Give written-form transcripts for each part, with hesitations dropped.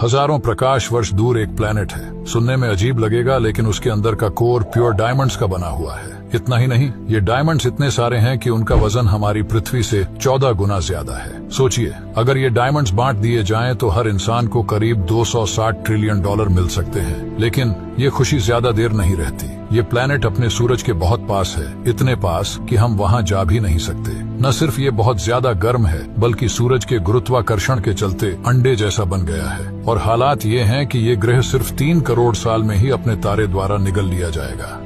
हजारों प्रकाश वर्ष दूर एक प्लेनेट है। सुनने में अजीब लगेगा, लेकिन उसके अंदर का कोर प्योर डायमंड्स का बना हुआ है। इतना ही नहीं, ये डायमंड्स इतने सारे हैं कि उनका वजन हमारी पृथ्वी से 14 गुना ज्यादा है। सोचिए, अगर ये डायमंड्स बांट दिए जाएं तो हर इंसान को करीब 260 ट्रिलियन डॉलर मिल सकते हैं। लेकिन ये खुशी ज्यादा देर नहीं रहती। ये प्लेनेट अपने सूरज के बहुत पास है, इतने पास कि हम वहाँ जा भी नहीं सकते। न सिर्फ ये बहुत ज्यादा गर्म है, बल्कि सूरज के गुरुत्वाकर्षण के चलते अंडे जैसा बन गया है। और हालात ये हैं कि ये ग्रह सिर्फ 3 करोड़ साल में ही अपने तारे द्वारा निगल लिया जाएगा।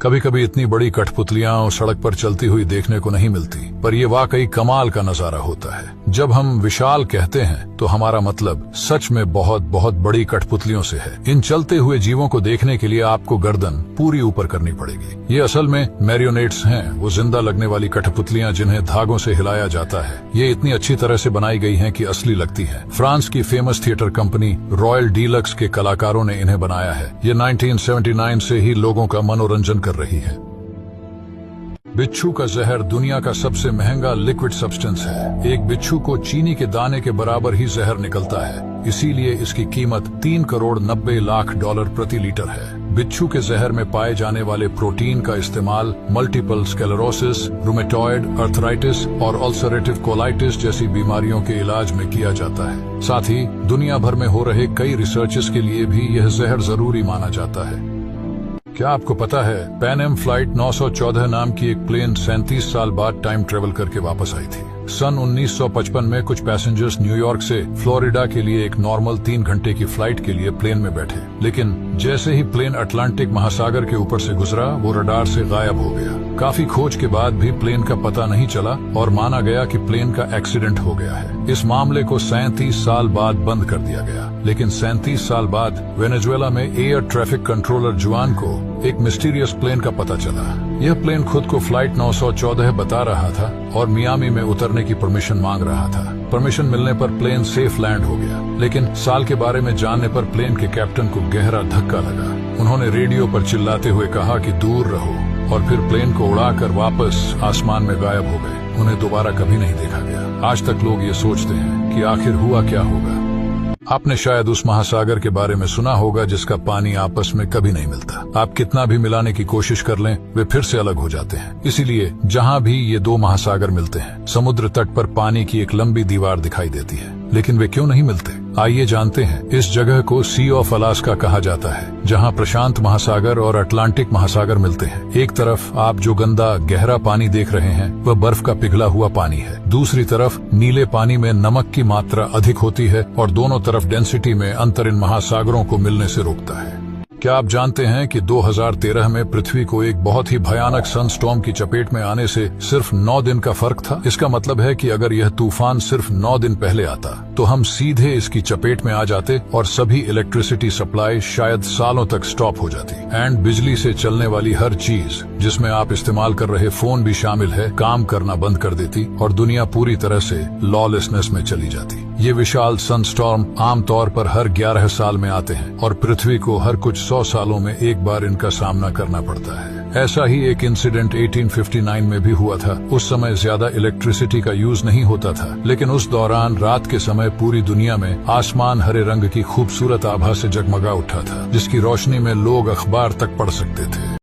कभी कभी इतनी बड़ी कठपुतलियां सड़क पर चलती हुई देखने को नहीं मिलती, पर ये वाकई कमाल का नजारा होता है। जब हम विशाल कहते हैं तो हमारा मतलब सच में बहुत बहुत बड़ी कठपुतलियों से है। इन चलते हुए जीवों को देखने के लिए आपको गर्दन पूरी ऊपर करनी पड़ेगी। ये असल में मैरियोनेट्स हैं, वो जिंदा लगने वाली कठपुतलियां जिन्हें धागों से हिलाया जाता है। ये इतनी अच्छी तरह से बनाई गई हैं कि असली लगती है। फ्रांस की famous theatre company royal deluxe के कलाकारों ने इन्हें बनाया है। ये 1979 से ही लोगों का मनोरंजन कर रही है। बिच्छू का जहर दुनिया का सबसे महंगा लिक्विड सब्सटेंस है। एक बिच्छू को चीनी के दाने के बराबर ही जहर निकलता है, इसीलिए इसकी कीमत 3 करोड़ 90 लाख डॉलर प्रति लीटर है। बिच्छू के जहर में पाए जाने वाले प्रोटीन का इस्तेमाल मल्टीपल स्क्लेरोसिस, रूमेटॉइड अर्थराइटिस और अल्सरेटिव कोलाइटिस जैसी बीमारियों के इलाज में किया जाता है। साथ ही दुनिया भर में हो रहे कई रिसर्चेस के लिए भी यह जहर जरूरी माना जाता है। क्या आपको पता है, पैन एम फ्लाइट 914 नाम की एक प्लेन 37 साल बाद टाइम ट्रेवल करके वापस आई थी। सन 1955 में कुछ पैसेंजर्स न्यूयॉर्क से फ्लोरिडा के लिए एक नॉर्मल 3 घंटे की फ्लाइट के लिए प्लेन में बैठे, लेकिन जैसे ही प्लेन अटलांटिक महासागर के ऊपर से गुजरा, वो रडार से गायब हो गया। काफी खोज के बाद भी प्लेन का पता नहीं चला और माना गया कि प्लेन का एक्सीडेंट हो गया है। इस मामले को 37 साल बाद बंद कर दिया गया, लेकिन 37 साल बाद वेनेजुएला में एयर ट्रैफिक कंट्रोलर जुआन को एक मिस्टीरियस प्लेन का पता चला। यह प्लेन खुद को फ्लाइट 914 बता रहा था और मियामी में उतरने की परमिशन मांग रहा था। परमिशन मिलने पर प्लेन सेफ लैंड हो गया, लेकिन साल के बारे में जानने पर प्लेन के कैप्टन को गहरा धक्का लगा। उन्होंने रेडियो पर चिल्लाते हुए कहा कि दूर रहो, और फिर प्लेन को उड़ाकर वापस आसमान में गायब हो गए। उन्हें दोबारा कभी नहीं देखा गया। आज तक लोग ये सोचते हैं कि आखिर हुआ क्या होगा। आपने शायद उस महासागर के बारे में सुना होगा जिसका पानी आपस में कभी नहीं मिलता। आप कितना भी मिलाने की कोशिश कर लें, वे फिर से अलग हो जाते हैं। इसीलिए जहाँ भी ये 2 महासागर मिलते हैं, समुद्र तट पर पानी की एक लंबी दीवार दिखाई देती है। लेकिन वे क्यों नहीं मिलते? आइए जानते हैं। इस जगह को सी ऑफ अलास्का कहा जाता है, जहां प्रशांत महासागर और अटलांटिक महासागर मिलते हैं। एक तरफ आप जो गंदा गहरा पानी देख रहे हैं, वह बर्फ का पिघला हुआ पानी है। दूसरी तरफ नीले पानी में नमक की मात्रा अधिक होती है और दोनों तरफ डेंसिटी में अंतर इन महासागरों को मिलने से रोकता है। क्या आप जानते हैं कि 2013 में पृथ्वी को एक बहुत ही भयानक सनस्टॉर्म की चपेट में आने से सिर्फ 9 दिन का फर्क था? इसका मतलब है कि अगर यह तूफान सिर्फ 9 दिन पहले आता तो हम सीधे इसकी चपेट में आ जाते और सभी इलेक्ट्रिसिटी सप्लाई शायद सालों तक स्टॉप हो जाती। एंड बिजली से चलने वाली हर चीज, जिसमें आप इस्तेमाल कर रहे फोन भी शामिल है, काम करना बंद कर देती और दुनिया पूरी तरह से लॉलेसनेस में चली जाती। ये विशाल सनस्टॉर्म आमतौर पर हर 11 साल में आते हैं और पृथ्वी को हर कुछ 100 सालों में एक बार इनका सामना करना पड़ता है। ऐसा ही एक इंसिडेंट 1859 में भी हुआ था। उस समय ज्यादा इलेक्ट्रिसिटी का यूज नहीं होता था, लेकिन उस दौरान रात के समय पूरी दुनिया में आसमान हरे रंग की खूबसूरत आभा से जगमगा उठा था, जिसकी रोशनी में लोग अखबार तक पढ़ सकते थे।